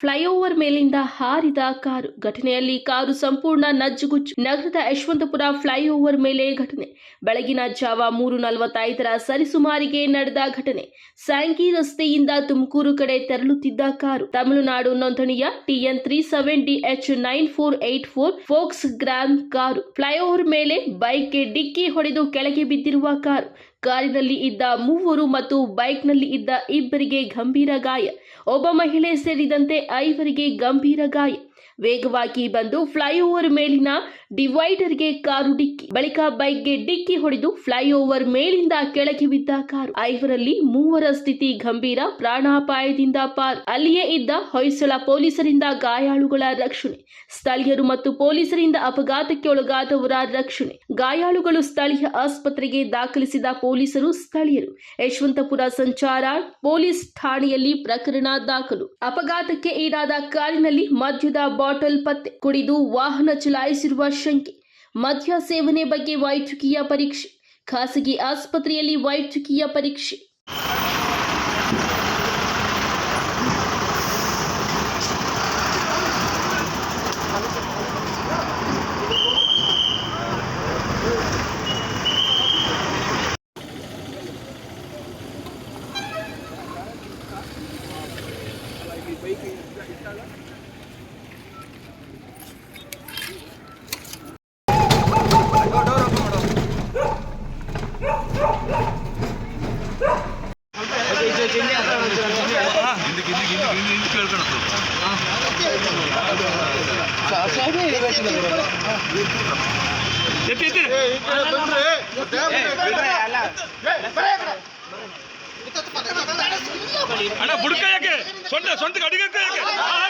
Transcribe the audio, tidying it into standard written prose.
Flyover ಮೇಲಿಂದ ಹಾರಿದ car. ಘಟನೆಯಲ್ಲಿ car ಸಂಪೂರ್ಣ ನಜ್ಜುಗುಜ್ಜು. ನಗರದ ಯಶವಂತಪುರ ಫ್ಲೈಓವರ್ ಮೇಲೆ ಘಟನೆ. ಬೆಳಗಿನ ಜಾವ 3:45 ಸರಿಸುಮಾರಿಗೆ ನಡೆದ ಘಟನೆ. ಸ್ಯಾಂಗಿ ರಸ್ತೆಯಿಂದ ತುಮಕೂರು ಕಡೆ ತೆರಳುತ್ತಿದ್ದ ಕಾರು. ತಮಿಳುನಾಡು ನೋಂದಣಿಯ TN 37DH 9484 forks grown car flyover ಮೇಲೆ ಬೈಕ್ಗೆ ಡಿಕ್ಕಿ ಹೊಡೆದು ಕೆಳಗೆ ಬಿದ್ದಿರುವ ಕಾರು. ಕಾರಿನಲ್ಲಿ ಇದ್ದ 3 ಮತ್ತು ಬೈಕ್ನಲ್ಲಿ ಇದ್ದ 2 ಗಂಭೀರ ಗಾಯ. ಒಬ್ಬ ಮಹಿಳೆ ಸೇರಿದಂತೆ 5 ಗಂಭೀರ ಗಾಯ. ವೇಗವಾಗಿ ಬಂದು ಫ್ಲೈಓವರ್ ಮೇಲಿನ ಡಿವೈಡರ್ಗೆ ಕಾರು ಡಿಕ್ಕಿ. ಬಳಿಕ ಬೈಕ್ಗೆ ಡಿಕ್ಕಿ ಹೊಡೆದು ಫ್ಲೈಓವರ್ ಮೇಲಿಂದ ಕೆಳಗೆ ಬಿದ್ದ ಕಾರು. 5ರಲ್ಲಿ 3 ಸ್ಥಿತಿ ಗಂಭೀರ, ಪ್ರಾಣಾಪಾಯದಿಂದ ಪಾರು. ಅಲ್ಲಿಯೇ ಇದ್ದ ಹೊಯ್ಸಳ ಪೊಲೀಸರಿಂದ ಗಾಯಾಳುಗಳ ರಕ್ಷಣೆ. ಸ್ಥಳೀಯರು ಮತ್ತು ಪೊಲೀಸರಿಂದ ಅಪಘಾತಕ್ಕೆ ಒಳಗಾದವರ ರಕ್ಷಣೆ. ಗಾಯಾಳುಗಳು ಸ್ಥಳೀಯ ಆಸ್ಪತ್ರೆಗೆ ದಾಖಲಿಸಿದ ಪೊಲೀಸರು, ಸ್ಥಳೀಯರು. ಯಶವಂತಪುರ ಸಂಚಾರ ಪೊಲೀಸ್ ಠಾಣೆಯಲ್ಲಿ ಪ್ರಕರಣ ದಾಖಲು. ಅಪಘಾತಕ್ಕೆ ಈಡಾದ ಕಾರಿನಲ್ಲಿ ಮದ್ಯದ ಬಾಟಲ್ ಪತ್ತೆ. ಕುಡಿದು ವಾಹನ ಚಲಾಯಿಸಿರುವ ಶಂಕೆ. ಮದ್ಯ ಸೇವನೆ ಬಗ್ಗೆ ವೈದ್ಯಕೀಯ ಪರೀಕ್ಷೆ. ಖಾಸಗಿ ಆಸ್ಪತ್ರೆಯಲ್ಲಿ ವೈದ್ಯಕೀಯ ಪರೀಕ್ಷೆ. ಅಣ್ಣ ಬುಡಕ ಯಾಕೆ ಸೊಂಟ ಅಡಿಗೆ ಯಾಕೆ